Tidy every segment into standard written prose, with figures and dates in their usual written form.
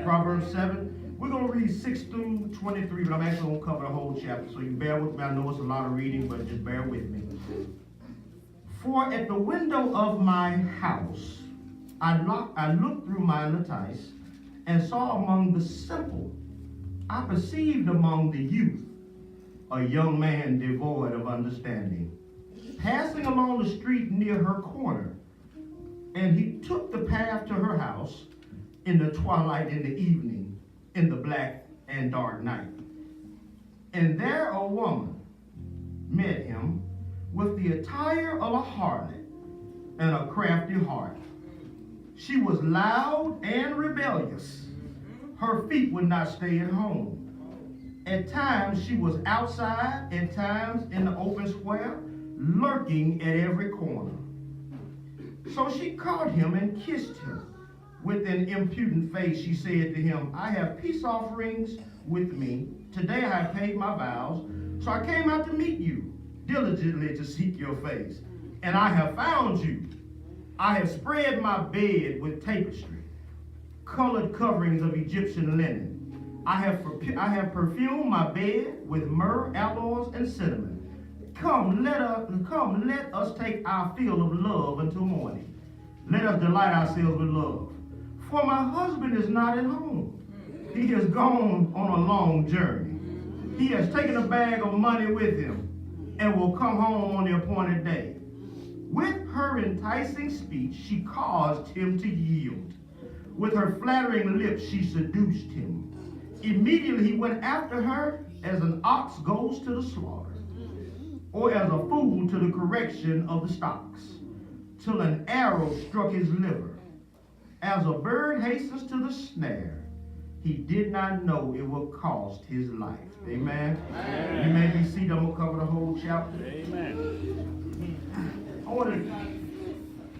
Proverbs 7. We're going to read 6 through 23, but I'm actually going to cover the whole chapter, so you bear with me. I know it's a lot of reading, but just bear with me. For at the window of my house I looked through my lattice and saw among the simple, I perceived among the youth a young man devoid of understanding, passing along the street near her corner. And he took the path to her house in the twilight, in the evening, in the black and dark night. And there a woman met him with the attire of a harlot and a crafty heart. She was loud and rebellious. Her feet would not stay at home. At times she was outside, at times in the open square, lurking at every corner. So she caught him and kissed him. With an impudent face she said to him, I have peace offerings with me. Today I have paid my vows. So I came out to meet you, diligently to seek your face. And I have found you. I have spread my bed with tapestry, colored coverings of Egyptian linen. I have perfumed my bed with myrrh, aloes, and cinnamon. Come, let us take our fill of love until morning. Let us delight ourselves with love. For my husband is not at home. He has gone on a long journey. He has taken a bag of money with him and will come home on the appointed day. With her enticing speech, she caused him to yield. With her flattering lips, she seduced him. Immediately he went after her as an ox goes to the slaughter, or as a fool to the correction of the stocks, till an arrow struck his liver. As a bird hastens to the snare, he did not know it would cost his life. Amen. Amen. You may be seated. I'm going to cover the whole chapter. Amen.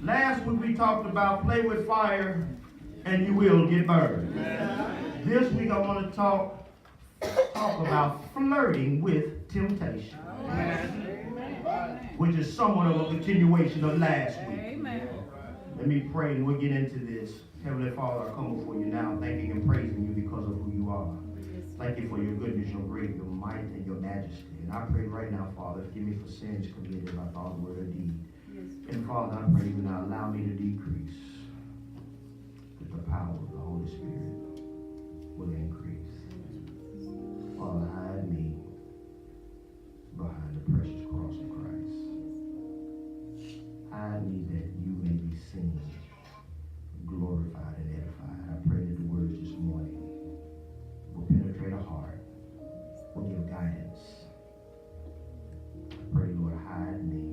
Last week we talked about play with fire and you will get burned. Amen. This week I want to talk about flirting with temptation. Amen. Which is somewhat of a continuation of last week. Amen. Let me pray and we'll get into this. Heavenly Father, I come before you now thanking and praising you because of who you are. Thank you for your goodness, your grace, your might, and your majesty. And I pray right now, Father, forgive me for sins committed by thought, word, or deed. And Father, I pray you now allow me to decrease, that the power of the Holy Spirit will increase. Father, hide me behind the precious cross of Christ. Hide me that you may be seen, glorified, and edified. I pray that the words this morning will penetrate a heart, will give guidance. I pray, Lord, hide me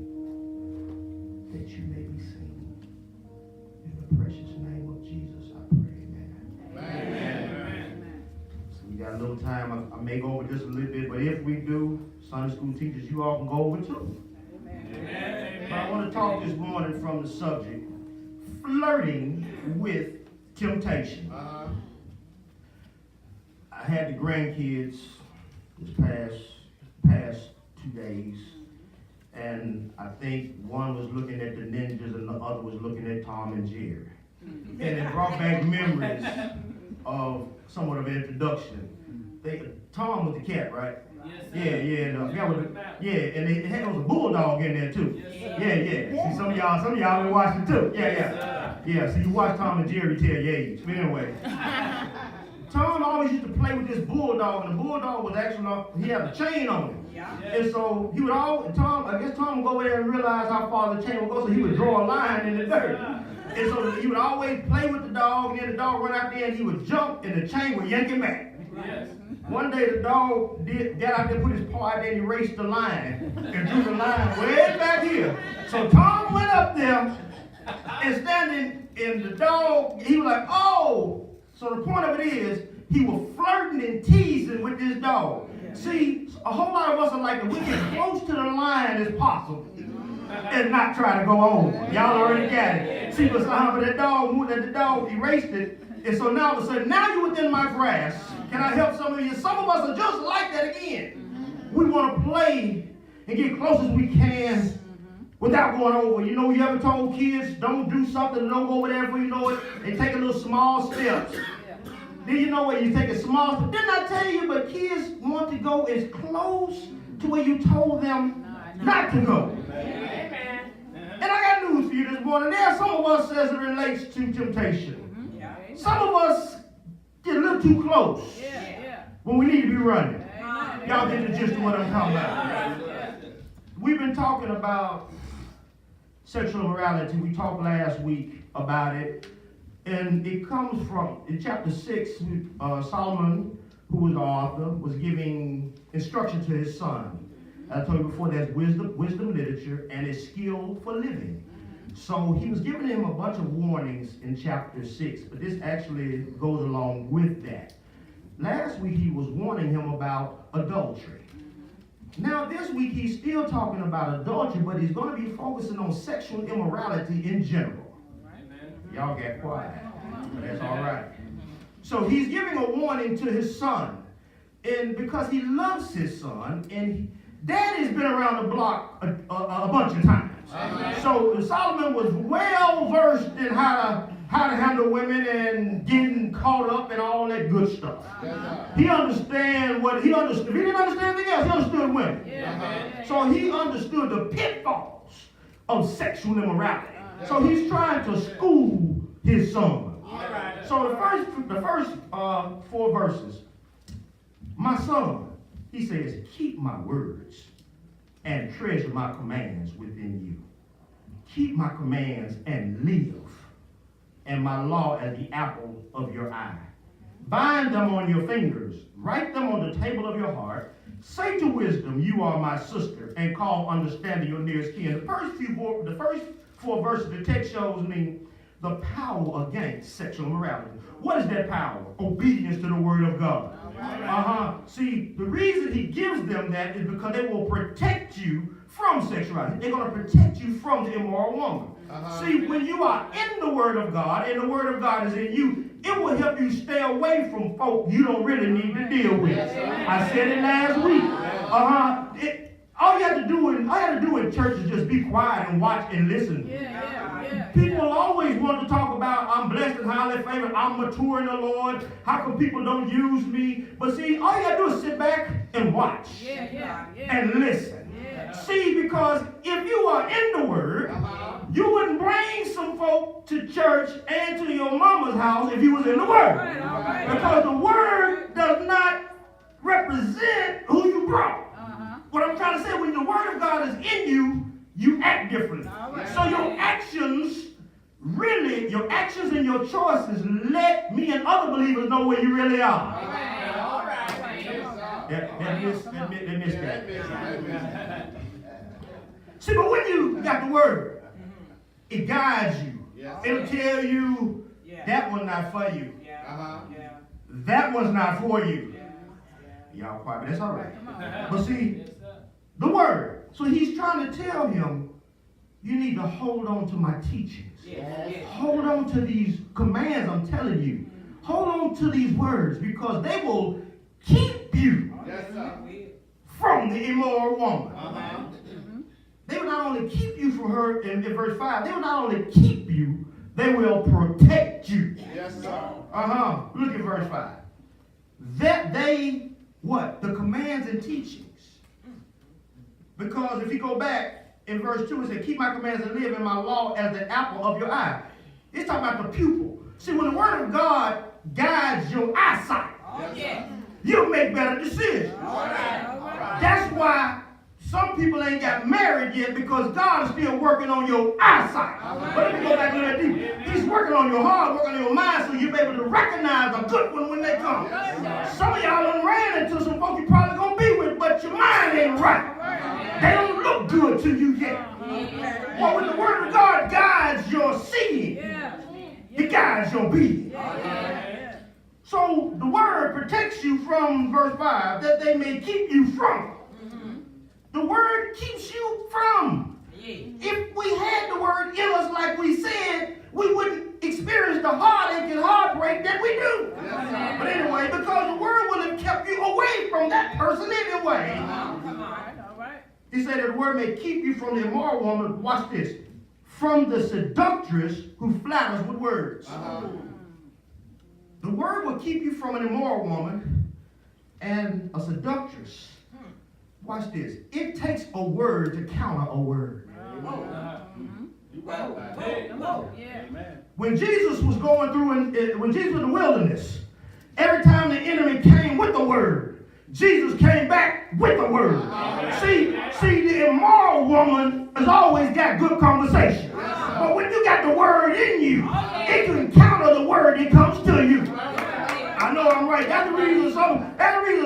that you may be seen. In the precious name of Jesus, I pray, amen. Amen. So we got a little time. I may go over just a little bit, but if we do, Sunday school teachers, you all can go over too. Amen. But I want to talk this morning from the subject, flirting with temptation. I had the grandkids this past 2 days, and I think one was looking at the ninjas and the other was looking at Tom and Jerry. And it brought back memories of somewhat of an introduction. Tom was the cat, right? Yes, yeah, and and it was a bulldog in there too. Yes, yeah. See, some of y'all been watching too. Yeah. So you watch Tom and Jerry tell your age. But anyway, Tom always used to play with this bulldog, and the bulldog was actually, he had a chain on him. Yeah. And so he would I guess Tom would go over there and realize how far the chain would go, so he would draw a line in the dirt. And so he would always play with the dog, and then the dog run out there and he would jump and the chain would yank him back. Yes. One day the dog got out there, put his paw out there and erased the line and drew the line way back here. So Tom went up there and standing, and the dog, he was like, oh! So the point of it is, he was flirting and teasing with this dog. Yeah. See, a whole lot of us are like, we get close to the line as possible and not try to go over. Y'all already got it. See, but the dog erased it. And so now all of a sudden, now you're within my grasp. Can I help some of you? Some of us are just like that again. we want to play and get close as we can without going over. You know, you ever told kids, don't do something, don't go over there before you know it. They take a little small steps. Then you know what, you take a small step. Didn't I tell you, but kids want to go as close to where you told them not to go. Amen. And I got news for you this morning. There are some of us as it relates to temptation. Some of us get a little too close when we need to be running. Y'all get the gist of what I'm talking about. We've been talking about sexual immorality. We talked last week about it. And it comes from, in chapter 6, Solomon, who was the author, was giving instruction to his son. I told you before, there's wisdom literature and a skill for living. So he was giving him a bunch of warnings in chapter 6, but this actually goes along with that. Last week he was warning him about adultery. Now this week he's still talking about adultery, but he's going to be focusing on sexual immorality in general. Y'all get quiet, but that's all right. So he's giving a warning to his son, and because he loves his son, and Daddy's been around the block a bunch of times. So Solomon was well versed in how to handle women and getting caught up and all that good stuff. He understand what he understood. If he didn't understand anything else, he understood women. So he understood the pitfalls of sexual immorality. So he's trying to school his son. So the first 4 verses. My son, he says, keep my words and treasure my commands within you. Keep my commands and live, and my law as the apple of your eye. Bind them on your fingers, write them on the table of your heart. Say to wisdom, you are my sister, and call understanding your nearest kin. The first 4 verses of the text shows me the power against sexual immorality. What is that power? Obedience to the word of God. See, the reason he gives them that is because they will protect you from sexuality. They're going to protect you from the immoral woman. See, when you are in the word of God and the word of God is in you, it will help you stay away from folk you don't really need to deal with. I said it last week. All you have to do in church is just be quiet and watch and listen. People always want to talk about, I'm blessed and highly favored, I'm mature in the Lord, how come people don't use me? But see, all you got to do is sit back and watch and listen. See, because if you are in the Word, you wouldn't bring some folk to church and to your mama's house if you was in the Word. Because the Word does not represent who you brought. What I'm trying to say, when the Word of God is in you, you act differently. So your actions and your choices let me and other believers know where you really are. That missed that. See, but when you got the Word, it guides you. It'll tell you that one's not for you. That one's not for you. Y'all quiet, but that's all right. But see, the Word. So he's trying to tell him, you need to hold on to my teachings. Hold on to these commands I'm telling you. Hold on to these words because they will keep you from the immoral woman. They will not only keep you from her, in verse 5, they will not only keep you, they will protect you. Look at verse 5. That they, what? The commands and teachings. Because if you go back in verse 2, it says, keep my commands and live in my law as the apple of your eye. It's talking about the pupil. See, when the word of God guides your eyesight, you'll make better decisions. That's why some people ain't got married yet, because God is still working on your eyesight. But let me go back a little deeper. He's working on your heart, working on your mind, so you'll be able to recognize a good one when they come. Some of y'all done ran into some folks you probably gonna be with, but your mind ain't right. They don't look good to you yet. Well, when the word of God guides your seeing, it guides your being. So the word protects you from, verse 5, that they may keep you from. The word keeps you from. If we had the word in us like we said, we wouldn't experience the heartache and heartbreak that we do. But anyway, because the word would have kept you away from that person anyway. He said that the word may keep you from the immoral woman, watch this, from the seductress who flatters with words. The word will keep you from an immoral woman and a seductress. Watch this. It takes a word to counter a word. When Jesus was going through, when Jesus was in the wilderness, every time the enemy came with the word, Jesus came back with the word. See, the immoral woman has always got good conversation. But when you got the word in you, it can counter the word that comes to you. I know I'm right. That's the reason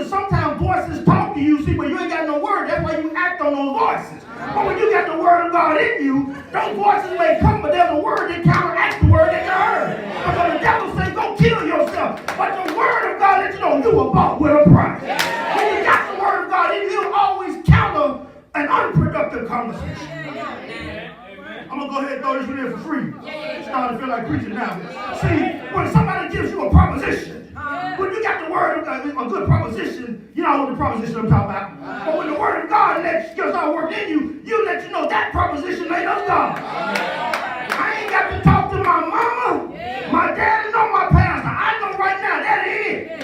sometimes voices talk to you, see, but you ain't got no word. That's why you act on those voices. But when you got the word of God in you, those voices may come, but there's a word that counteracts the word that you heard. Because the devil say, go kill yourself. But the word of God lets you know you were bought with a price. When you got the word of God in you, it'll always counter an unproductive conversation. I'm going to go ahead and throw this one in for free. It's starting to feel like preaching now. See, when somebody gives you a proposition, when you got the word of God, a good proposition, you know what the proposition I'm talking about. But when the word of God gets all work in you, you let you know that proposition ain't of God. I ain't got to talk to my mama, my daddy, nor my pastor. I know right now that is it.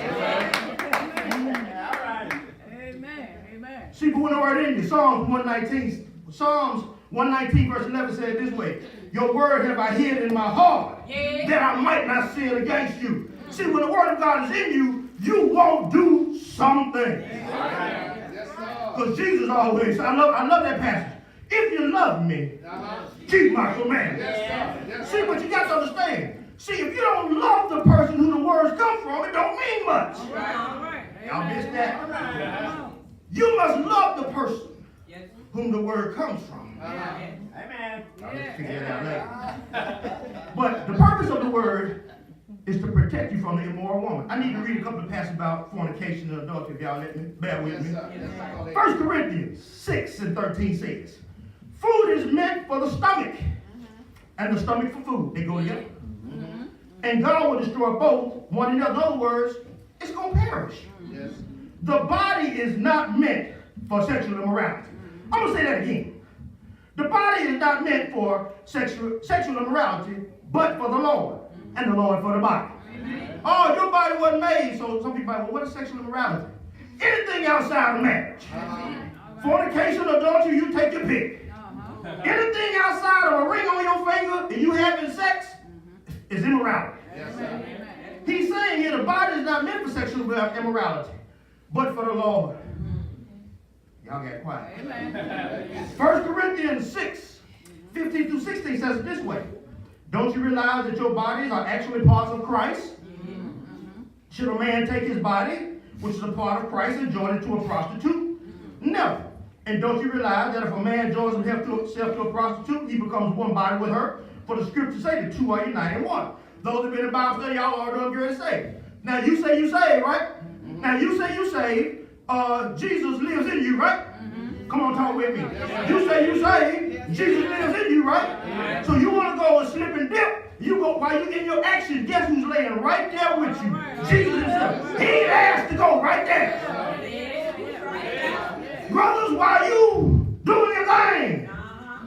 Amen. See, but when the word in you, Psalms 119 verse 11 said this way, your word have I hid in my heart, that I might not sin against you. See, when the word of God is in you, you won't do something. Because Jesus always, I love that passage. If you love me, keep my commandments. See, but you got to understand. See, if you don't love the person who the words come from, it don't mean much. Y'all missed that? You must love the person whom the word comes from. Amen. I'll just figure it out later. But the purpose of the word is to protect you from the immoral woman. I need to read a couple of passages about fornication and adultery, if y'all let me, bear with me. 1 Corinthians 6 and 13 says, food is meant for the stomach, and the stomach for food. They go together. And God will destroy both one another. In other words, it's going to perish. The body is not meant for sexual immorality. I'm going to say that again. The body is not meant for sexual immorality, but for the Lord, and the Lord for the body. Oh, your body wasn't made, so some people are like, well, what is sexual immorality? Anything outside of marriage. Fornication, adultery, you take your pick. Anything outside of a ring on your finger and you having sex is immorality. He's saying here the body is not meant for sexual immorality, but for the Lord. Y'all got quiet. 1 Corinthians 6, 15 through 16 says it this way. Don't you realize that your bodies are actually parts of Christ? Should a man take his body, which is a part of Christ, and join it to a prostitute? No. And don't you realize that if a man joins himself to a prostitute, he becomes one body with her? For the scriptures say the two are united in one. Those who have been in Bible study, y'all are doing good to say. Now you say you saved, right? Now you say you saved. Jesus lives in you, right? Come on, talk with me. You say you saved. Jesus lives in you, right? So you want to go and slip and dip. You go while you in your action. Guess who's laying right there with you? Jesus himself. He ain't asked to go right there. Brothers, while you doing your thing,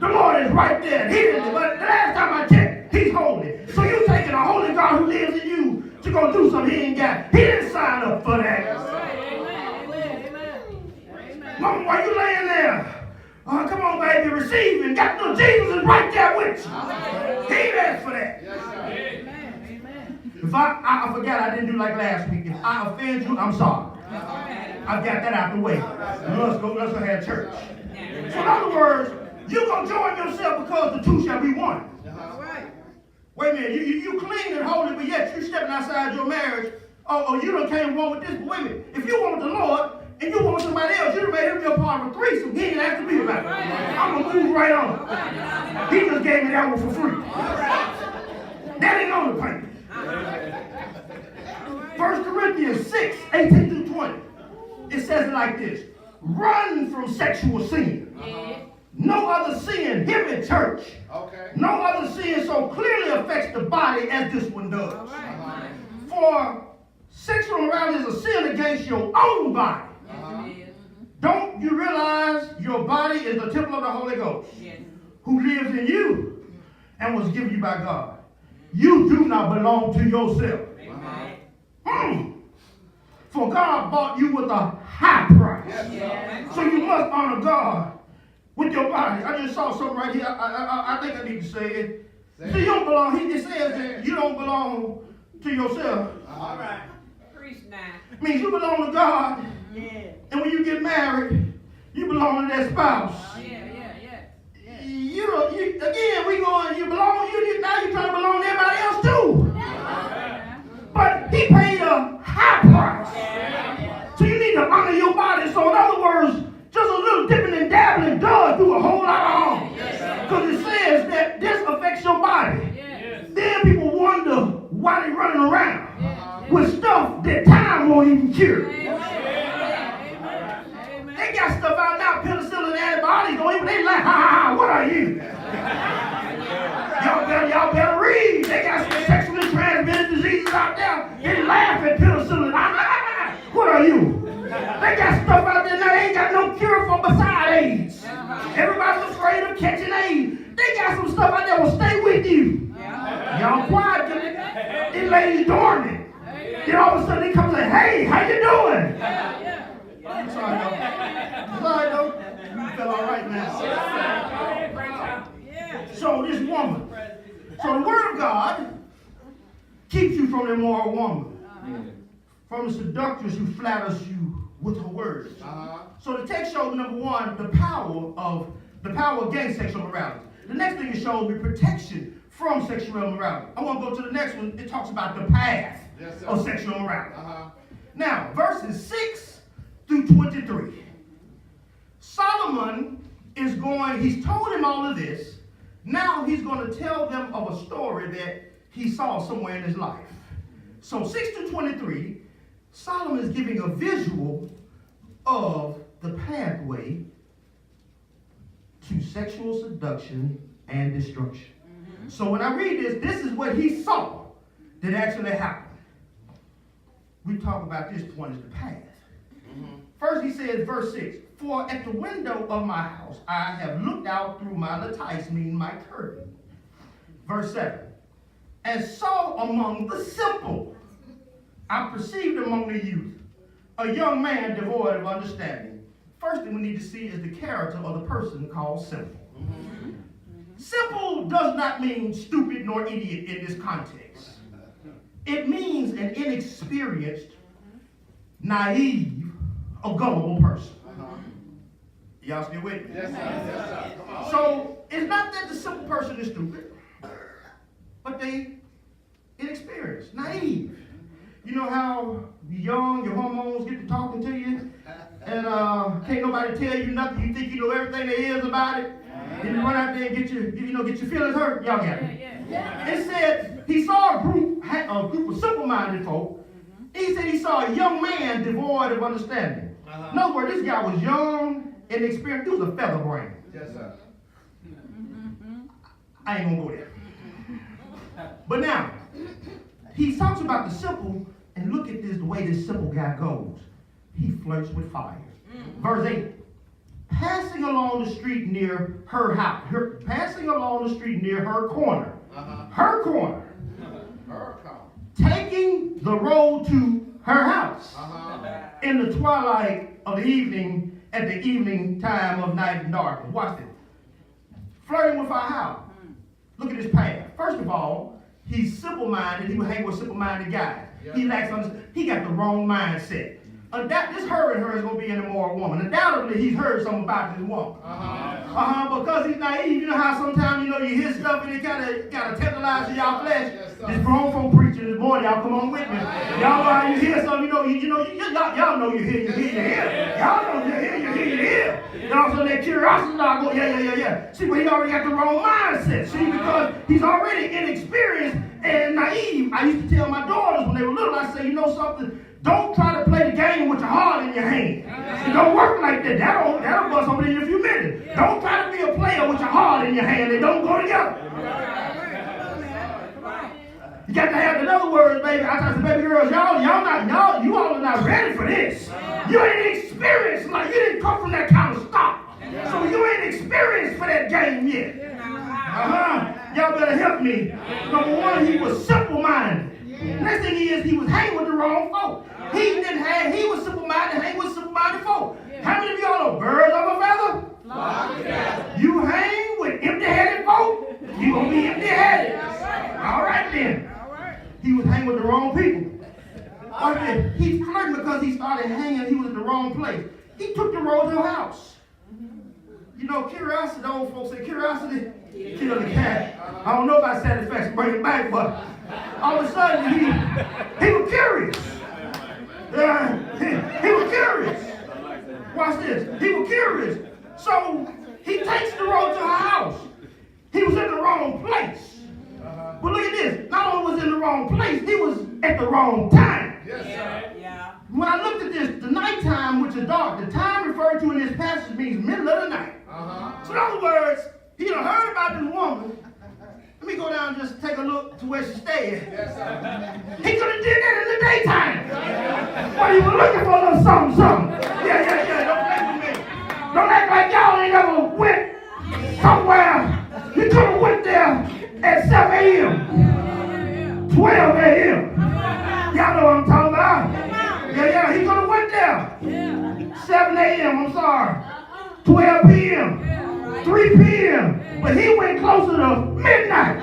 the Lord is right there. He didn't. But the last time I checked, He's holy. So you taking a holy God who lives in you to go do something He ain't got. He didn't sign up for that. Mama, why you laying there? Oh, come on, baby, receiving. Got no Jesus is right there with you. He asked for that. If I forgot I didn't do like last week. If I offend you, I'm sorry. I've got that out the way. Let's go have church. So in other words, you're going to join yourself because the two shall be one. Wait a minute, you clean and holy, but yet you stepping outside your marriage. Oh, you done came one with this. But wait a minute, if you want the Lord, and you want somebody else, you'd have made him be a part of a threesome. He ain't asked to be about it. I'm going to move right on. He just gave me that one for free. That ain't on the paper. 1 Corinthians 6, 18 through 20. It says it like this. Run from sexual sin. No other sin, hear me, church. No other sin so clearly affects the body as this one does. For sexual immorality is a sin against your own body. Don't you realize your body is the temple of the Holy Ghost, who lives in you and was given you by God. You do not belong to yourself. For God bought you with a high price. So you must honor God with your body. I just saw something right here. I think I need to say it. So you don't belong. He just says that you don't belong to yourself. All right. Preach now. Means you belong to God. And when you get married, you belong to that spouse. You belong. Now you're trying to belong to everybody else too. But he paid a high price. So you need to honor your body. So in other words, just a little dipping and dabbling does do a whole lot of harm. Because it says that this affects your body. Then people wonder why they're running around with stuff that time won't even cure. They got stuff out now, penicillin, antibiotics, don't even, they like, what are you? Y'all better read. They got some sexually transmitted diseases out there. They laugh at penicillin. What are you? They got stuff out there now they ain't got no cure for besides AIDS. Everybody's afraid of catching AIDS. They got some stuff out there that will stay with you. Y'all quiet. It lays dormant. Then all of a sudden he comes and say, hey, how you doing? I'm sorry, though. I'm sorry, though. You feel all right now. So this woman. So the word of God keeps you from the immoral woman. From the seductress who flatters you with her words. So the text shows, number one, the power against sexual immorality. The next thing it shows me protection from sexual immorality. I want to go to the next one. It talks about the path of sexual immorality. Now, verses 6 through 23. Solomon he's told him all of this. Now he's going to tell them of a story that he saw somewhere in his life. So 6 to 23, Solomon is giving a visual of the pathway to sexual seduction and destruction. So when I read this is what he saw that actually happened. We talk about this point as the path. First he says, verse 6, for at the window of my house I have looked out through my lattice, meaning my curtain. Verse 7, and saw among the simple, I perceived among the youth, a young man devoid of understanding. First thing we need to see is the character of the person called simple. Simple does not mean stupid nor idiot in this context. It means an inexperienced, naive, or gullible person. Y'all still with me? Yes, sir. So it's not that the simple person is stupid, but they inexperienced, naive. You know how young your hormones get to talking to you, and can't nobody tell you nothing. You think you know everything there is about it. Then you run out there and get your feelings hurt. Y'all got it. It said he saw a group of simple-minded folk. He said he saw a young man devoid of understanding. In other words, this guy was young and experienced. He was a feather brain. Yes, sir. I ain't gonna go there. But now, he talks about the simple, and look at this, the way this simple guy goes. He flirts with fire. Verse 8. Passing along the street near her house. Passing along the street near her corner. Her corner. Taking the road to her house. In the twilight of the evening, at the evening time of night and darkness. Watch this. Flirting with our house. Look at his path. First of all, he's simple-minded. He would hang with simple-minded guys. He lacks understanding. He got the wrong mindset. This her and her is going to be an immoral woman. Undoubtedly, he's heard something about this woman. Because he's naive. You know how sometimes, you hear stuff and it kind of tantalize your flesh. This grown folk preaching this morning, y'all come on with me. Y'all know how you hear something, y'all know you hear. Y'all know you hear. And also that curiosity start going, yeah. See, but he already got the wrong mindset. See, because he's already inexperienced and naive. I used to tell my daughters when they were little, I say, you know something? Don't try to play the game with your heart in your hand. It don't work like that. That'll bust over in a few minutes. Don't try to be a player with your heart in your hand. They don't go together. You got to have, in other words, baby. I tell the baby girls, you all are not ready for this. You ain't experienced, like you didn't come from that kind of stock. ready for that game yet. Y'all better help me. Number one, he was simple-minded. Next thing he was hanging with the wrong folk. He was simple-minded, hang with simple-minded folk. How many of y'all are birds of a feather? You hang with empty-headed folk, you're going to be empty-headed. All right then. He was hanging with the wrong people. He's flirting because he started hanging, he was in the wrong place. He took the road to a house. You know, curiosity, the old folks say, curiosity kill the cat. I don't know about satisfaction, bring it back, but all of a sudden, he was curious. He was curious. Watch this. He was curious. So, he takes the road to her house. He was in the wrong place. But look at this. Not only was he in the wrong place, he was at the wrong time. Yeah. When I looked at this, the nighttime, which is dark, the time referred to in this passage means middle of the night. So in other words, he done heard about this woman. Let me go down and just take a look to where she stayed. He could have did that in the daytime. But he was looking for a little something. Yeah. Don't play with me. Don't act like y'all ain't ever went somewhere. You could have went there at 7 a.m. 12 a.m. Y'all know what I'm talking about. Yeah, he could have went there. 7 a.m., I'm sorry. 12 p.m. 3 p.m. But he went closer to midnight.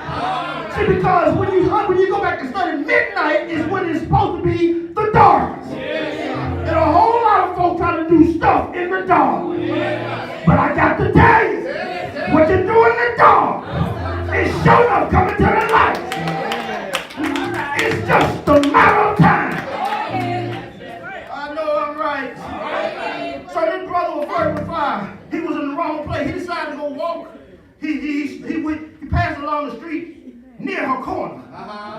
See, because when you go back and study, midnight is when it's supposed to be the darkest. And a whole lot of folks try to do stuff in the dark. But I got to tell you, what you do in the dark is showing up coming to the light. It's just a matter of time. I know I'm right. So this brother was flirting with fire. He was in the wrong place. He decided to go walk. He passed along the street near her corner.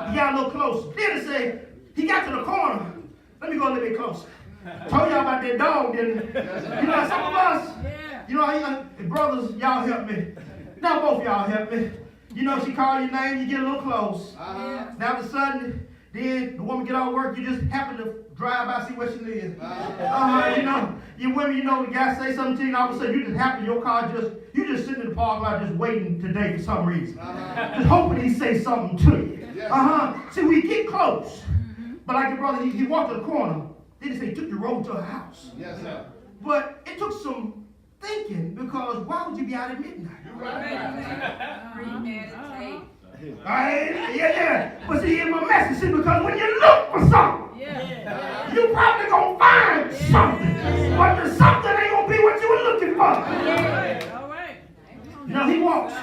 He got a little closer. Then it said, he got to the corner. Let me go a little bit closer. Told y'all about that dog, didn't I? You know, some of us, you know, brothers, y'all help me. Now both y'all help me. You know, she called your name, you get a little close. Now all of a sudden, then the woman get off work, you just happen to drive by, see where she lives. You know, you women, you know, the guy say something to you, and all of a sudden you just happen, your car you just sitting in the parking lot just waiting today for some reason. Just hoping he say something to you. See, we get close. But like the brother, he walked to the corner. Then he said he took the road to her house. Yes, sir. But it took some thinking, because why would you be out at midnight? Premeditate. Yeah. But see, in my message, see, because when you look for something, you probably gonna find something. But the something ain't gonna be what you were looking for. All right. You know, he walks.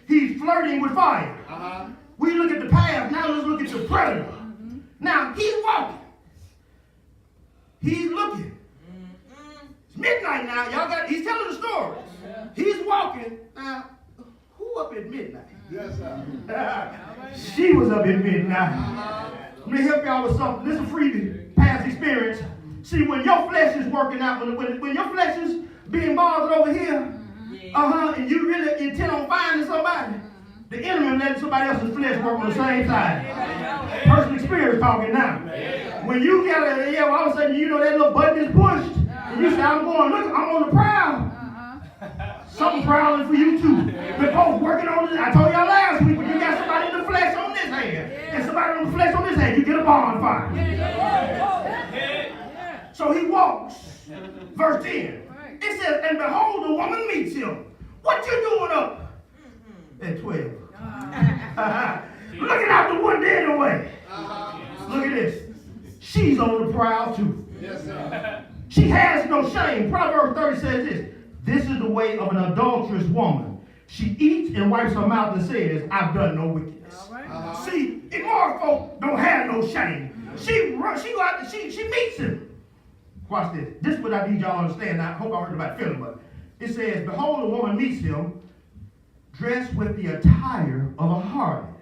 He's flirting with fire. We look at the path. Now let's look at the predator. Now he's walking. He's looking. It's midnight now. He's telling the story. He's walking. Now, who up at midnight? Yes, sir. She was up at midnight. Let me help y'all with something. This is a free past experience. See, when your flesh is working out, when your flesh is being bothered over here, and you really intend on finding somebody, the enemy letting somebody else's flesh work on the same side. Personal experience talking now. When you get all of a sudden, you know that little button is pushed, and you say, I'm on the prowl. Something prowling for you too. We're both working on this. I told y'all last week, when you got somebody in the flesh on this hand, and somebody on the flesh on this hand, you get a bonfire. So he walks. Verse 10. It says, and behold, the woman meets him. What you doing up at 12? Looking out the window anyway. Look at this. She's on the prowl too. Yes, sir. She has no shame. Proverbs 30 says this. This is the way of an adulterous woman. She eats and wipes her mouth and says, I've done no wickedness. See, immoral folk don't have no shame. She go out and she meets him. Watch this. This is what I need y'all to understand. I hope I heard about feeling, but it says, behold, a woman meets him dressed with the attire of a harlot.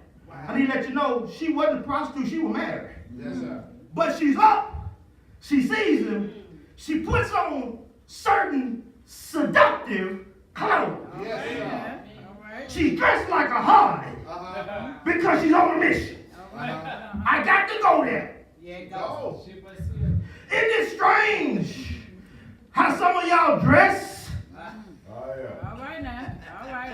I need to let you know, she wasn't a prostitute, she was married. Yes, sir. But she's up. She sees him. She puts on certain seductive clothes. Yes, sir. She's dressed like a harlot because she's on a mission. I got to go there. Yeah, go. Isn't it strange how some of y'all dress? All right now. All right.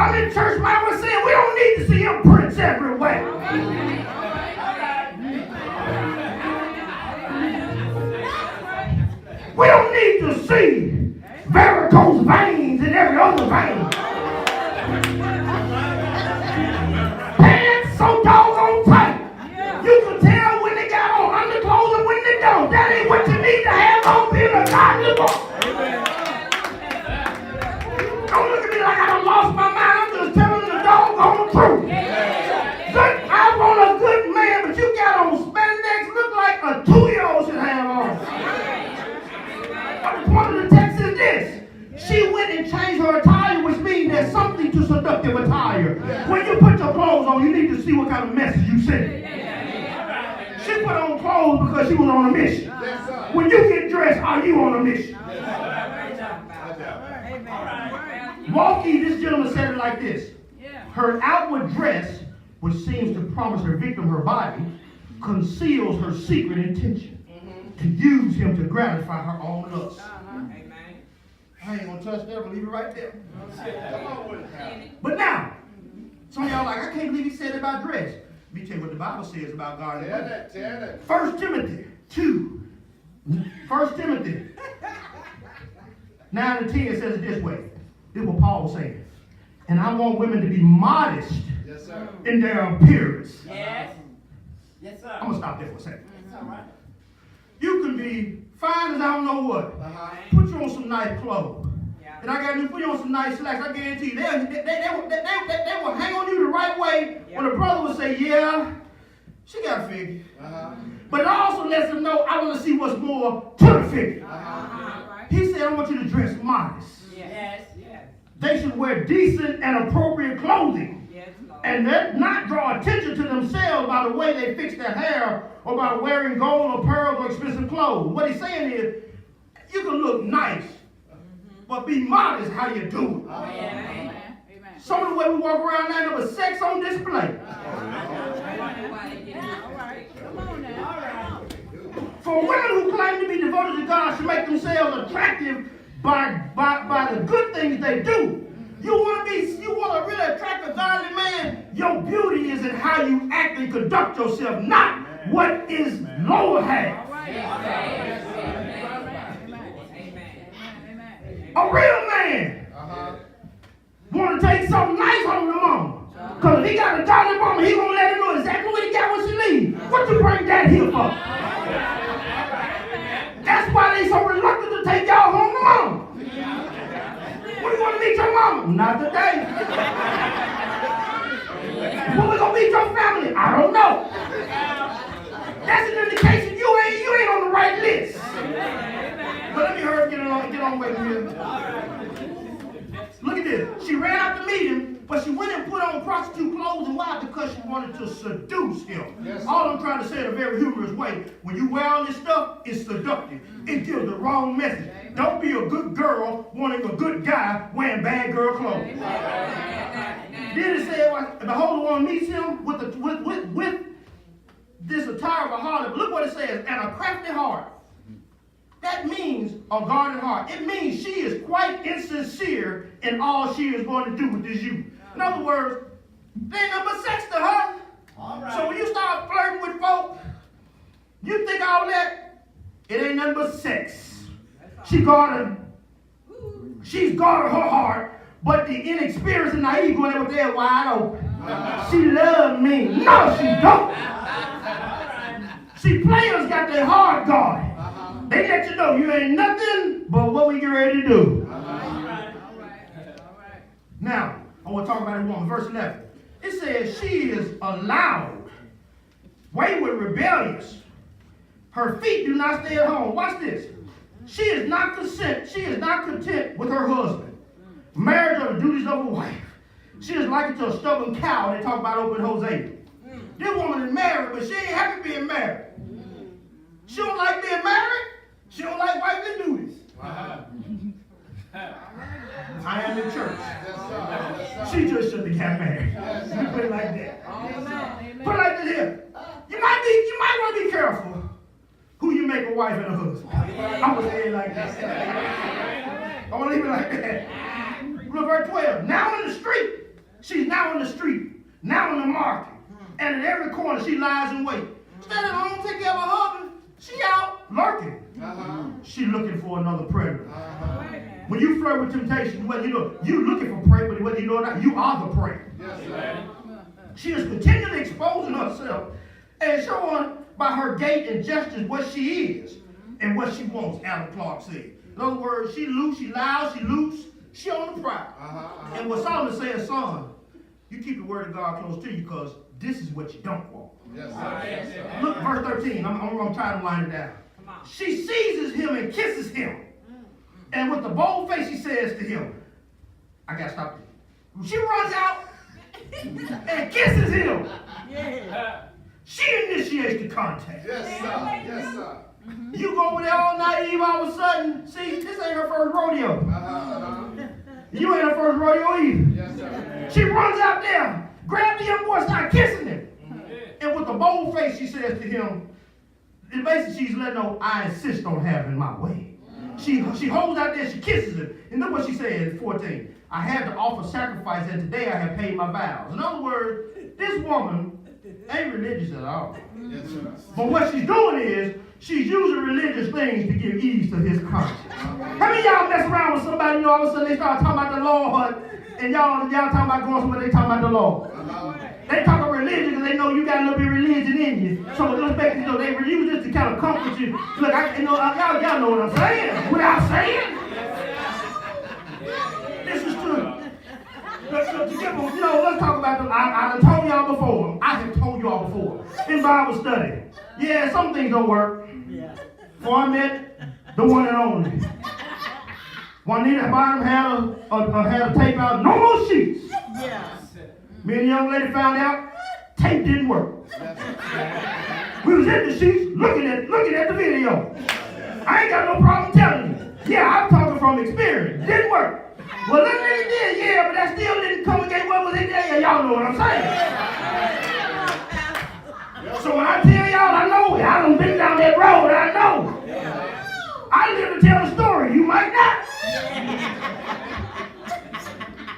I'm in church, Mama saying we don't need to see imprints everywhere. We don't need to see varicose veins in every other vein. Pants so doggone tight. You can tell when they got on underclothes and when they don't. That ain't what you need to have on being a godly boy. Don't look at me like I done lost my mind. I'm just telling the doggone truth. I want a good man, but you got on spandex, look like a 2-year-old should have on. But the point of the text is this. She went and changed her attire, which means there's something to seductive attire. When you put your clothes on, you need to see what kind of message you send. She put on clothes because she was on a mission. When you get dressed, are you on a mission? Walkie, this gentleman said it like this. Her outward dress, which seems to promise her victim her body, conceals her secret intention to use him to gratify her own lust. I ain't gonna touch that, I'm gonna leave it right there. But now, some of y'all like, I can't believe he said about dress. Let me tell you what the Bible says about God and women. 1 Timothy 2. 1 Timothy 9 and 10 says it this way. This is what Paul was saying. And I want women to be modest in their appearance. Yes. Yes, sir. I'm going to stop there for a second. That's all right. You can be fine as I don't know what. Put you on some nice clothes. And I got to put you on some nice slacks. I guarantee you, they will hang on you the right way when a brother will say, yeah, she got a figure. But it also lets them know I want to see what's more to the figure. He said, I want you to dress modest. Yes, yes. They should wear decent and appropriate clothing. Yes, Lord. And not draw attention to themselves by the way they fix their hair or by wearing gold or pearls or expensive clothes. What he's saying is, you can look nice, but be modest how you do it. Amen. Some of the way we walk around now, there was sex on display. All right. Come on now. All right. For women who claim to be devoted to God should make themselves attractive by the good things they do. You want to really attract a godly man, your beauty is in how you act and conduct yourself, not what is lower half. A real man want to take something nice home to mama. Because if he got a godly mama, he gonna let her know exactly what he got when she leaves. What you bring that here for? That's why they so reluctant to take y'all home to mama. When you want to meet your mama? Not today. When we gonna meet your family? I don't know. That's an indication you ain't on the right list. But let me hurry get on with here. Look at this. She ran out to meet him, but she went and put on prostitute clothes. And why? Because she wanted to seduce him. Yes. All I'm trying to say in a very humorous way, when you wear all this stuff, it's seductive. It gives the wrong message. Don't be a good girl wanting a good guy wearing bad girl clothes. Then it said, behold, the one meets him with this attire of a harlot. But look what it says, and a crafty heart. That means a guarded heart. It means she is quite insincere in all she is going to do with this youth. In other words, there ain't nothing but sex to her. Right. So when you start flirting with folk, you think all that, it ain't nothing but sex. She's guarded her heart, but the inexperienced and naive going over there wide open. She loved me. No, she don't. See, players got their heart guarded. They let you know you ain't nothing but what we get ready to do. All right. Now, I want to talk about a woman. Verse 11. It says she is loud, wayward, rebellious. Her feet do not stay at home. Watch this. She is not content with her husband. Marriage are the duties of a wife. She is likened to a stubborn cow they talk about over in Hosea. This woman is married, but she ain't happy being married. She don't like being married. She don't like wifely duties. I am in church. She just shouldn't have got married. Put it like that. Put it like this here. You might want to be careful who you make a wife and a husband. I'm going to say it like that. I'm going to leave it like that. Look, verse 12. Now in the street, now in the street, now in the market, and at every corner she lies in wait. Instead of home, take care of her husband, she out lurking. She looking for another predator. When you flirt with temptation, well, you looking for prey, but whether you know it or not, you are the prey. Yes, she is continually exposing herself and showing by her gait and gestures what she is and what she wants, Adam Clark said. In other words, she loose, she loud, she loose, she on the prowl. And what Solomon said, son, you keep the word of God close to you because this is what you don't want. Yes, sir. Look, verse 13, I'm trying to line it down. She seizes him and kisses him. And with a bold face, she says to him, I got to stop this. She runs out and kisses him. Yeah. She initiates the contact. Yes, sir. Yes, sir. You go over there all naive, all of a sudden, see, this ain't her first rodeo. You ain't her first rodeo either. Yes, sir. She runs out there, grabs the young boy, start kissing him. And with a bold face, she says to him, and basically she's letting know, I insist on having my way. She holds out there, she kisses him. And look what she said in 14. I had to offer sacrifice, and today I have paid my vows. In other words, this woman ain't religious at all. Yes, but what she's doing is, she's using religious things to give ease to his conscience. How many of y'all mess around with somebody, all of a sudden they start talking about the Lord, and y'all talking about going somewhere, they talking about the Lord. They talk about religion because they know you got a little bit of religion in you. So let's make they use this to kind of comfort you. Look, y'all know what I'm saying. Without saying, this is true. Let's talk about the. I done told y'all before. I have told y'all before in Bible study. Yeah, some things don't work. For I met the one and only. Juanita Bottom had a tape out. No more sheets. Yeah. Me and the young lady found out tape didn't work. We was in the sheets looking at the video. I ain't got no problem telling you. Yeah, I'm talking from experience. Didn't work. Well, that lady did, yeah, but that still didn't come against what was in there. Y'all know what I'm saying. So when I tell y'all, I know it. I done been down that road. I know. I live to tell the story. You might not.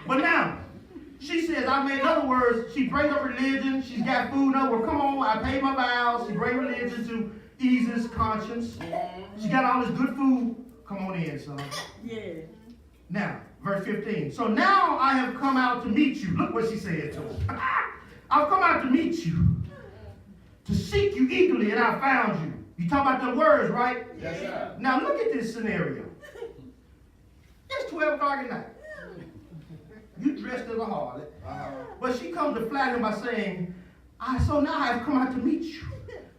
But now, she says, in other words, she breaks up religion. She's got food. Well, come on, I paid my vows. She breaks religion to ease his conscience. She got all this good food. Come on in, son. Yeah. Now, verse 15. So now I have come out to meet you. Look what she said to him. I've come out to meet you, to seek you eagerly, and I found you. You talk about the words, right? Yes, sir. Now look at this scenario. It's 12 o'clock at night. You dressed as a harlot. But she comes to flatter him by saying, so now I have come out to meet you,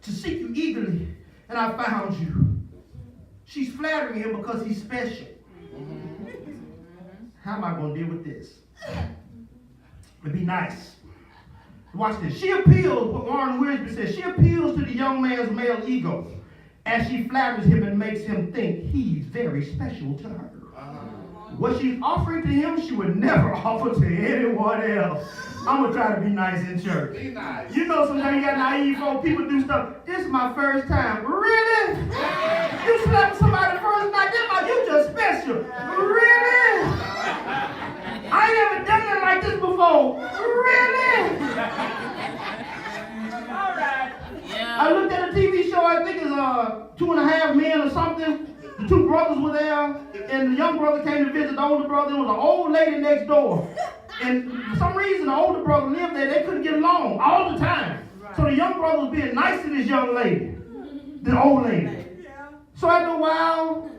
to seek you eagerly, and I found you. She's flattering him because he's special. How am I going to deal with this? It'd be nice. Watch this. She appeals, what Warren Wiersbe says, she appeals to the young man's male ego as she flatters him and makes him think he's very special to her. What she's offering to him, she would never offer to anyone else. I'm going to try to be nice in church. Be nice. You know sometimes you got naive folk, people do stuff. This is my first time. Really? You slept with somebody the first night? You just special. Really? I ain't never done it like this before. Really? All right. Yeah. I looked at a TV show, I think it's 2.5 Men or something. The two brothers were there, and the young brother came to visit the older brother. There was an old lady next door. And for some reason, the older brother lived there. They couldn't get along all the time. Right. So the young brother was being nice to this young lady, the old lady. Yeah. So after a while,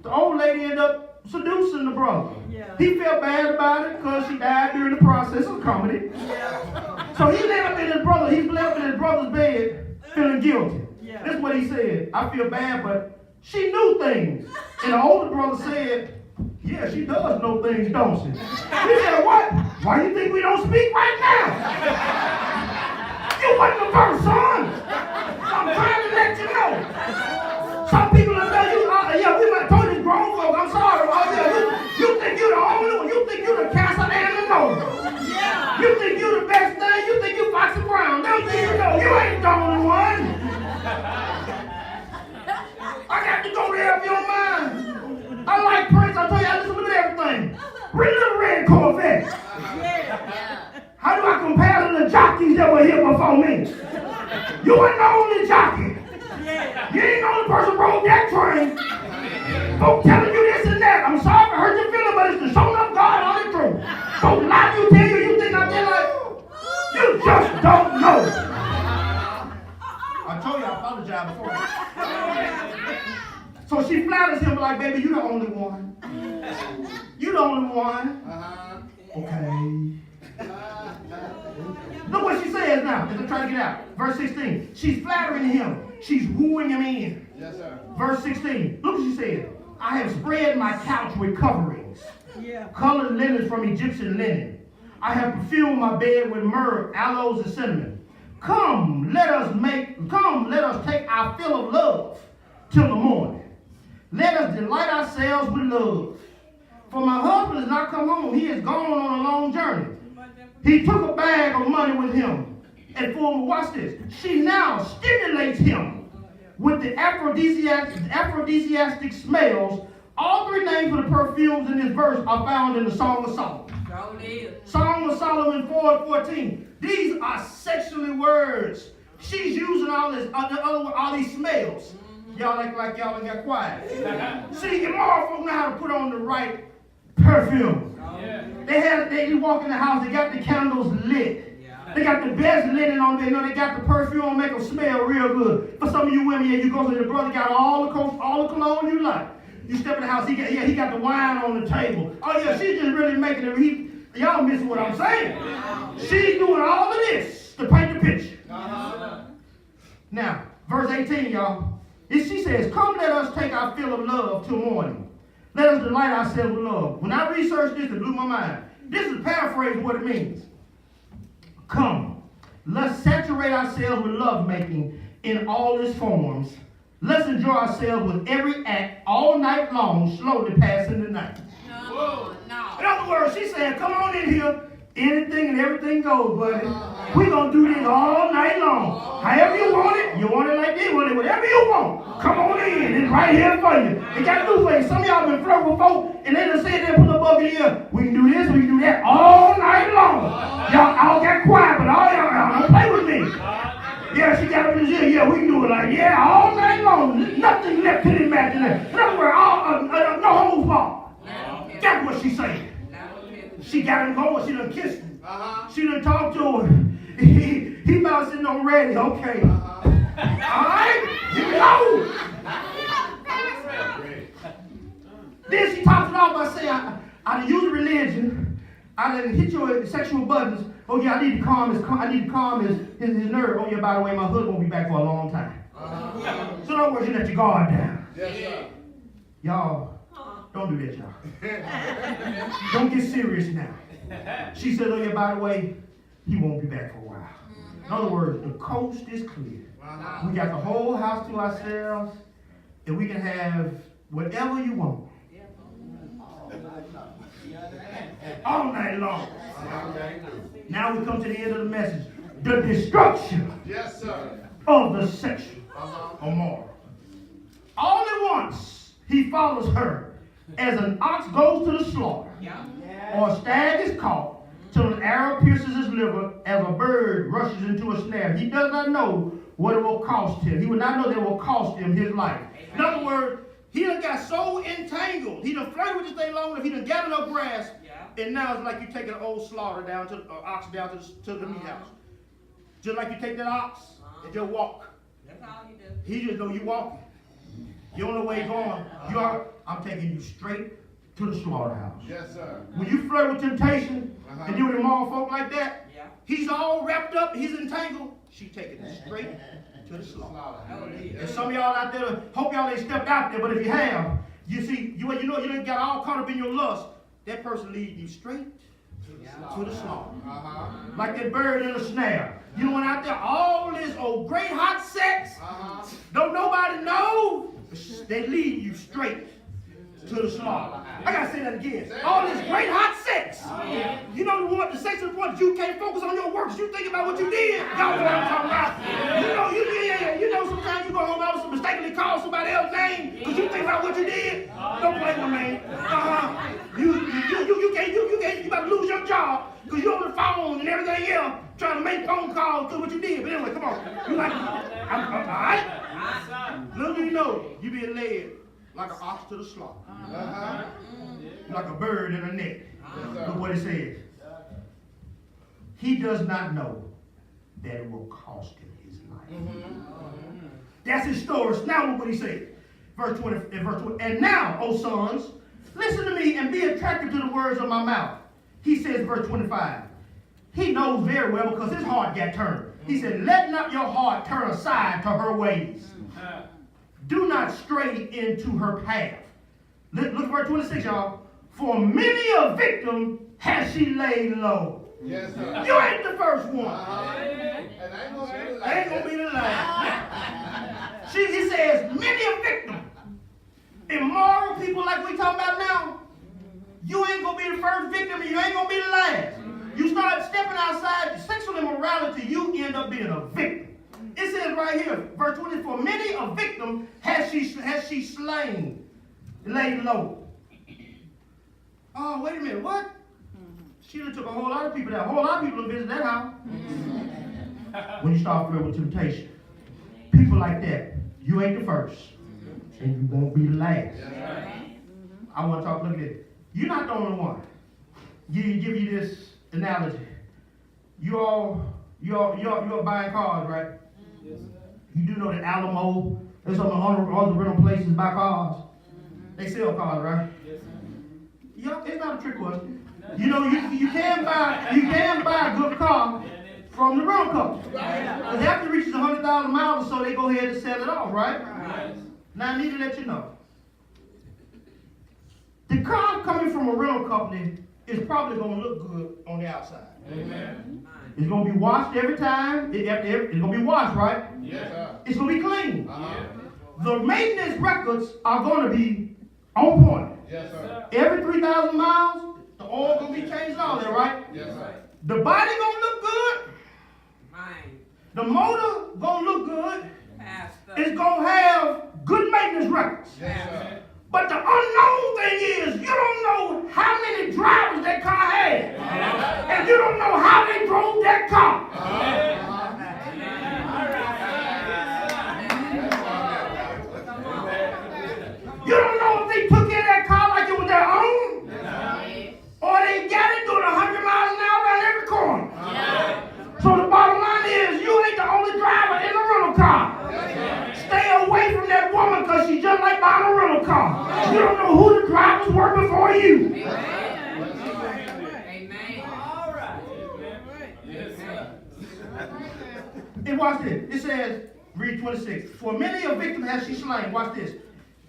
the old lady ended up seducing the brother. Yeah. He felt bad about it because she died during the process of comedy. Yeah. So he left in his brother's bed feeling guilty. Yeah. That's what he said. I feel bad, but she knew things. And the older brother said, yeah, she does know things, don't she? He said, what? Why do you think we don't speak right now? You wasn't the first, son. I'm trying to let you know. Some people will tell you, yeah, we might told these grown folk, I'm sorry. You think you're the only one. You think you're the castle and the nose. Yeah. You think you're the best thing. You think you're Foxy Brown. Don't think you know. You ain't the only one. I got to go there if you don't mind. I like Prince. I tell you, I listen to everything. Bring Little Red Corvette. Yeah. jockeys that were here before me. You weren't the only jockey. You ain't the only person rode that train. Folks telling you this and that. I'm sorry if I hurt your feelings, but it's the show enough God on the truth. Folks lie to you, tell you, you think I'm there like, you just don't know. I told you I apologize before. So she flatters him like, baby, you the only one. You the only one. Okay. Look what she says now, as I'm trying to get out. Verse 16. She's flattering him. She's wooing him in. Yes, sir. Verse 16. Look what she said. I have spread my couch with coverings, colored linens from Egyptian linen. I have perfumed my bed with myrrh, aloes, and cinnamon. Come, let us take our fill of love till the morning. Let us delight ourselves with love. For my husband has not come home. He has gone on a long journey. He took a bag of money with him. And watch this. She now stimulates him with the aphrodisiac smells. All three names for the perfumes in this verse are found in the Song of Solomon. Song of Solomon 4:14. These are sexually words. She's using all these smells. Y'all like y'all got quiet. See, immoral folk know how to put on the right perfume. They walk in the house, they got the candles lit. They got the best linen on there. You know, they got the perfume, make them smell real good. For some of you women, you go to the brother, got all the cologne you like. You step in the house, he got the wine on the table. Oh yeah, she's just really making it. Y'all miss what I'm saying. She's doing all of this to paint the picture. Now, verse 18, y'all. She says, come let us take our fill of love till morning. Let us delight ourselves with love. When I researched this, it blew my mind. This is paraphrasing what it means. Come, let's saturate ourselves with lovemaking in all its forms. Let's enjoy ourselves with every act all night long, slowly passing the night. No. In other words, she's saying, come on in here. Anything and everything goes, buddy. We're going to do this all night long. However you want it like this, whatever you want. Come on in. It's right here for you. They got to do for you. Some of y'all been flirting with folk, and they done said they put a bug in here. We can do this, we can do that all night long. Y'all all got quiet, but all y'all don't play with me. Yeah, she got up in his ear. Yeah, we can do it like, all night long. Nothing left to the imagination. In other words, no holds barred. That's what she's saying. She got him going. She done kissed him. She done talked to him. He about sitting on ready. Okay. All right. Here we go. Then she talks it off by saying, I done use religion. I done hit your sexual buttons. Oh yeah, I need to calm his nerve. Oh yeah, by the way, my husband won't be back for a long time. So in other words, you let your guard down. Y'all. Don't do that, y'all. Don't get serious now. She said, oh yeah, by the way, he won't be back for a while. In other words, the coast is clear. We got the whole house to ourselves, and we can have whatever you want. All night long. Now we come to the end of the message. The destruction of the sexual immoral. All at once, he follows her. As an ox goes to the slaughter, or a stag is caught, till an arrow pierces his liver, as a bird rushes into a snare. He does not know what it will cost him. He will not know that it will cost him his life. In other words, he done got so entangled. He done flirted with this thing long enough. He done gathered up grass, and now it's like you taking an old slaughter down to ox down to the meat house. Just like you take that ox and just walk. That's all you do. He just know you walking. You don't know where you're going. I'm taking you straight to the slaughterhouse. Yes, sir. When you flirt with temptation and deal with immoral folk like that, he's all wrapped up, he's entangled. She's taking it straight to the slaughterhouse. And some of y'all out there, hope y'all ain't stepped out there, but if you have, you see, you done got all caught up in your lust. That person leads you straight to the slaughter. Like that bird in a snare. You went out there, all this old great hot sex. Don't nobody know. They lead you straight to the slaughter. I gotta say that again. All this great hot sex. You know the sex is important. You can't focus on your works. You think about what you did. Y'all know what I'm talking about. You know sometimes you go home and mistakenly call somebody else's name because you think about what you did. Don't play with me. You about to lose your job because you're on the phone and everything else trying to make phone calls. all good what you did, but anyway, come on. You like, I'm all right? Little do you know, you being led like an ox to the slaughter. Like a bird in a net. Look what it says. He does not know that it will cost him his life. That's his story. Now look what he said. Verse 20, and now, O sons, listen to me and be attracted to the words of my mouth. He says, verse 25. He knows very well because his heart got turned. He said, let not your heart turn aside to her ways. Do not stray into her path. Look at verse 26, y'all. For many a victim has she laid low. Yes, sir. You ain't the first one. And I ain't gonna be the last. I ain't gonna be the last. He says, many a victim. Immoral people like we talking about now, you ain't gonna be the first victim and you ain't gonna be the last. You start stepping outside sexual immorality, you end up being a victim. It says right here, verse 20, for many a victim has she slain, laid low. Oh, wait a minute, what? She done took a whole lot of people down. A whole lot of people done visit that house. When you start flirting with temptation, people like that, you ain't the first, and you won't be the last. I want to talk, look at it. You're not the only one. Give you this analogy. You all buying cars, right? Yes, sir. You do know that Alamo, there's some other rental places buy cars. They sell cars, right? Yes, sir. Yeah, it's not a trick question. You know, you can buy a good car from the rental company. Because after it reaches 100,000 miles or so, they go ahead and sell it off, right? Yes. Now I need to let you know. The car coming from a rental company is probably going to look good on the outside. Amen. It's going to be washed every time. It's going to be washed, right? Yes, sir. It's going to be clean. The maintenance records are going to be on point. Yes, sir. Every 3,000 miles, the oil going to be changed all there, right? Yes, sir. The body going to look good. The motor going to look good. It's going to have good maintenance records. Yes, sir. But the unknown thing is, you don't know how many drivers that car had. And you don't know how they drove that car. You don't know if they took in that car like it was their own. Or they got it doing 100 miles an hour around every corner. So the bottom line is, you ain't the only driver in the rental car. Stay away from that woman because she's just like buying a rental car. You don't know who the drivers were before you. Amen. All right. Yes, sir. And watch this. It says, read 26. For many a victim has she slain. Watch this.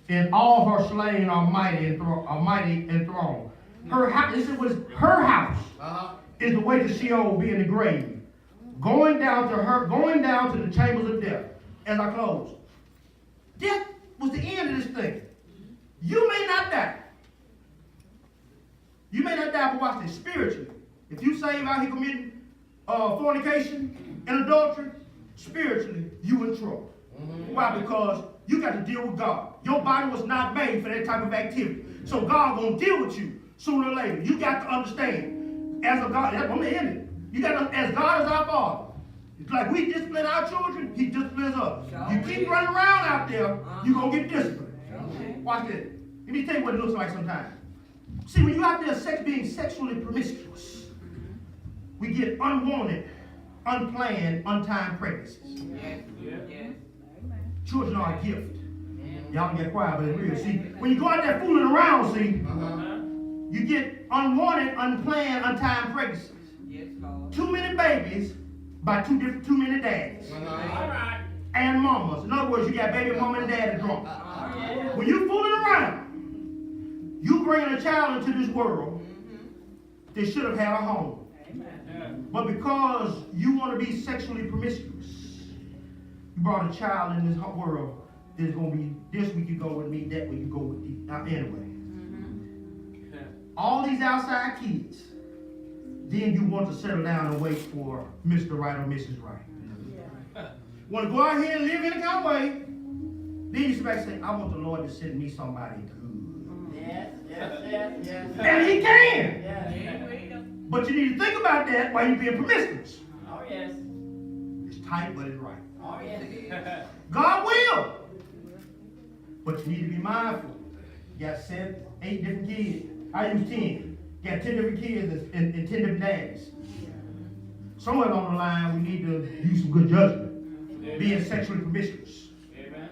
And all her slain are mighty enthroned. Her house. This was her house. Is the way to Sheol, being the grave. Going down to the chambers of death. As I close. Death was the end of this thing. You may not die. You may not die, but watch this, spiritually. If you save out here committing fornication and adultery, spiritually, you in trouble. Why? Because you got to deal with God. Your body was not made for that type of activity. So God gonna deal with you sooner or later. You got to understand, as a God, I'm gonna end it. You got to, as God is our Father. It's like we discipline our children, He disciplines us. You keep running around out there, you're going to get disciplined. Watch this. Let me tell you what it looks like sometimes. See, when you're out there being sexually promiscuous, we get unwanted, unplanned, untimed pregnancies. Children are a gift. Y'all can get quiet, but it's real. See, when you go out there fooling around, see, you get unwanted, unplanned, untimed pregnancies. Too many babies by too many daddies. And mamas. In other words, you got baby mama and daddy drunk. When you fooling around, you bringing a child into this world that should have had a home. But because you want to be sexually promiscuous, you brought a child in this world that's going to be, this week you go with me, that week you go with me. Anyway. All these outside kids, then you want to settle down and wait for Mr. Right or Mrs. Right. Want to go out here and live in a kind of way, then you sit back and say, I want the Lord to send me somebody good. Yes. And He can. But you need to think about that while you're being promiscuous. It's tight, but it's right. Oh, yes, it is. God will. But you need to be mindful. You got 7, 8 different kids. I use 10. You got 10 different kids and 10 different daddies. Somewhere along the line, we need to use some good judgment. Being sexually promiscuous. Amen.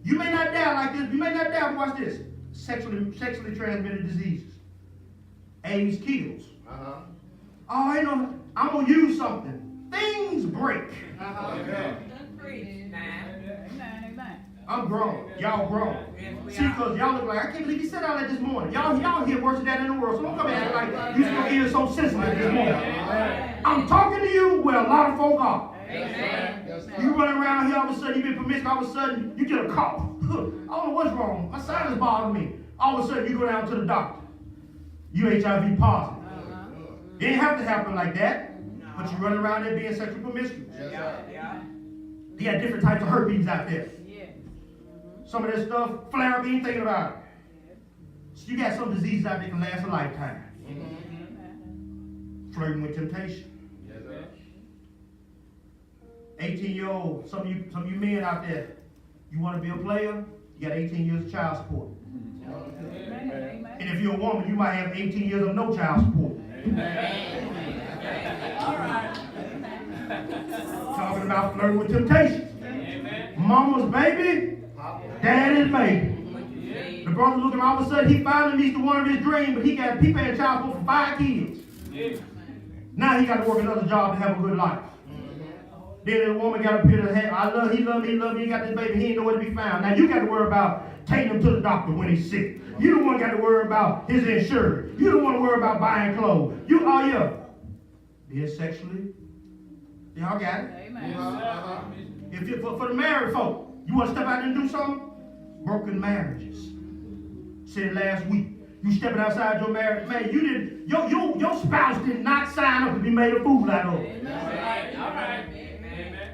You may not die like this. You may not die. Watch this. Sexually transmitted diseases. AIDS kills. Uh-huh. Oh, I know. I'm going to use something. Things break. Amen. I'm grown. Y'all grown. See, because y'all look like, I can't believe you said all that this morning. Y'all here worse than that in the world. So don't come and act like you still here so sensitive this morning. I'm talking to you where a lot of folk are. You run around here, all of a sudden you been promiscuous, all of a sudden you get a cough. I don't know what's wrong. My sinus bothering me. All of a sudden you go down to the doctor. You HIV positive. It didn't have to happen like that. But you run around there being sexually promiscuous. You got different types of herpes out there. Some of that stuff, flare up, you ain't thinking about it. So you got some diseases out there that can last a lifetime. Flirting with temptation. 18-year-old, some of you men out there, you want to be a player, you got 18 years of child support. And if you're a woman, you might have 18 years of no child support. Talking about flirting with temptation. Mama's baby, daddy's baby. The brother looking, all of a sudden he finally meets the one of his dreams, but he paying child support for 5 kids. Now he got to work another job to have a good life. Then the woman got up here to have, he love me, he got this baby, he ain't nowhere to be found. Now you got to worry about taking him to the doctor when he's sick. You don't want to got to worry about his insurance. You don't want to worry about buying clothes. Being sexually, y'all got it. Amen. If you for the married folk, you want to step out and do something? Broken marriages. Said last week, you stepping outside your marriage, man, you didn't. Your spouse did not sign up to be made a fool out of. All right.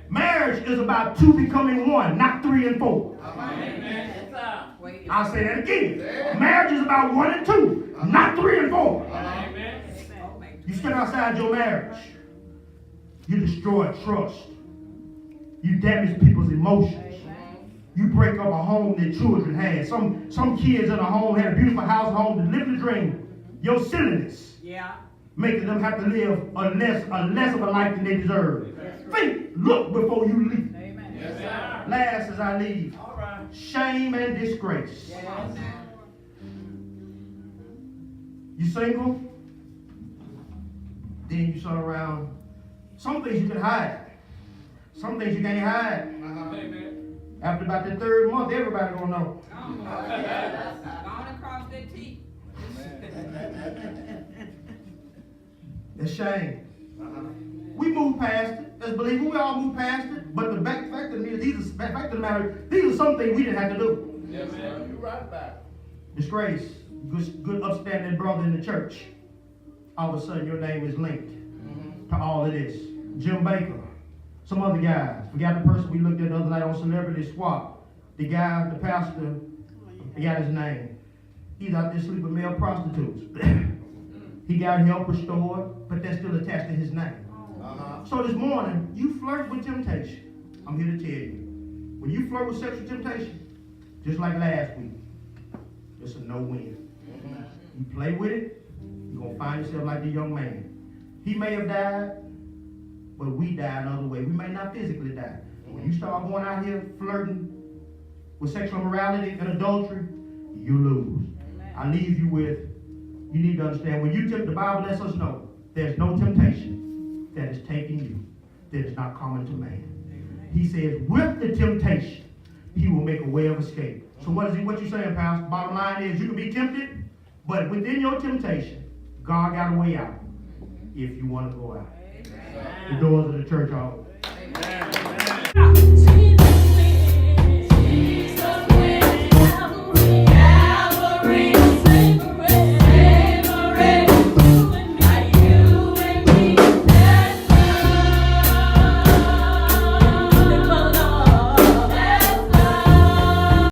Marriage is about 2 becoming 1, not 3 and 4. Amen. I'll say that again. Marriage is about 1 and 2, not 3 and 4. Amen. You step outside your marriage, you destroy trust. You damage people's emotions. You break up a home that children had. Some kids in a home had a beautiful house, home that lived the dream. Your silliness making them have to live a less of a life than they deserve. Think, look before you leave. Yes, sir. Last as I leave, All right. shame and disgrace. You single? Then you turn around. Some things you can hide. Some things you can't hide. Amen. After about the 3rd month, everybody gonna know. Across their teeth. It's shame. We move past it. As believers, we all move past it. But the fact of the matter, these are some things we didn't have to do. Yes, sir. You're right back. Disgrace. Good upstanding brother in the church. All of a sudden, your name is linked to all of this. Jim Baker. Some other guys. Forgot the person we looked at the other night on Celebrity Swap. The guy, the pastor, forgot his name. He's out there sleeping with male prostitutes. He got help restored, but that's still attached to his name. So this morning, you flirt with temptation. I'm here to tell you. When you flirt with sexual temptation, just like last week, it's a no-win. You play with it, you're going to find yourself like the young man. He may have died, but we die another way. We may not physically die. When you start going out here flirting with sexual immorality and adultery, you lose. I leave you with, you need to understand, when you the Bible lets us know, there's no temptation that is taking you that is not common to man. He says, with the temptation, he will make a way of escape. So what you saying, Pastor? Bottom line is, you can be tempted, but within your temptation, God got a way out if you want to go out. The doors of the church are open. Amen.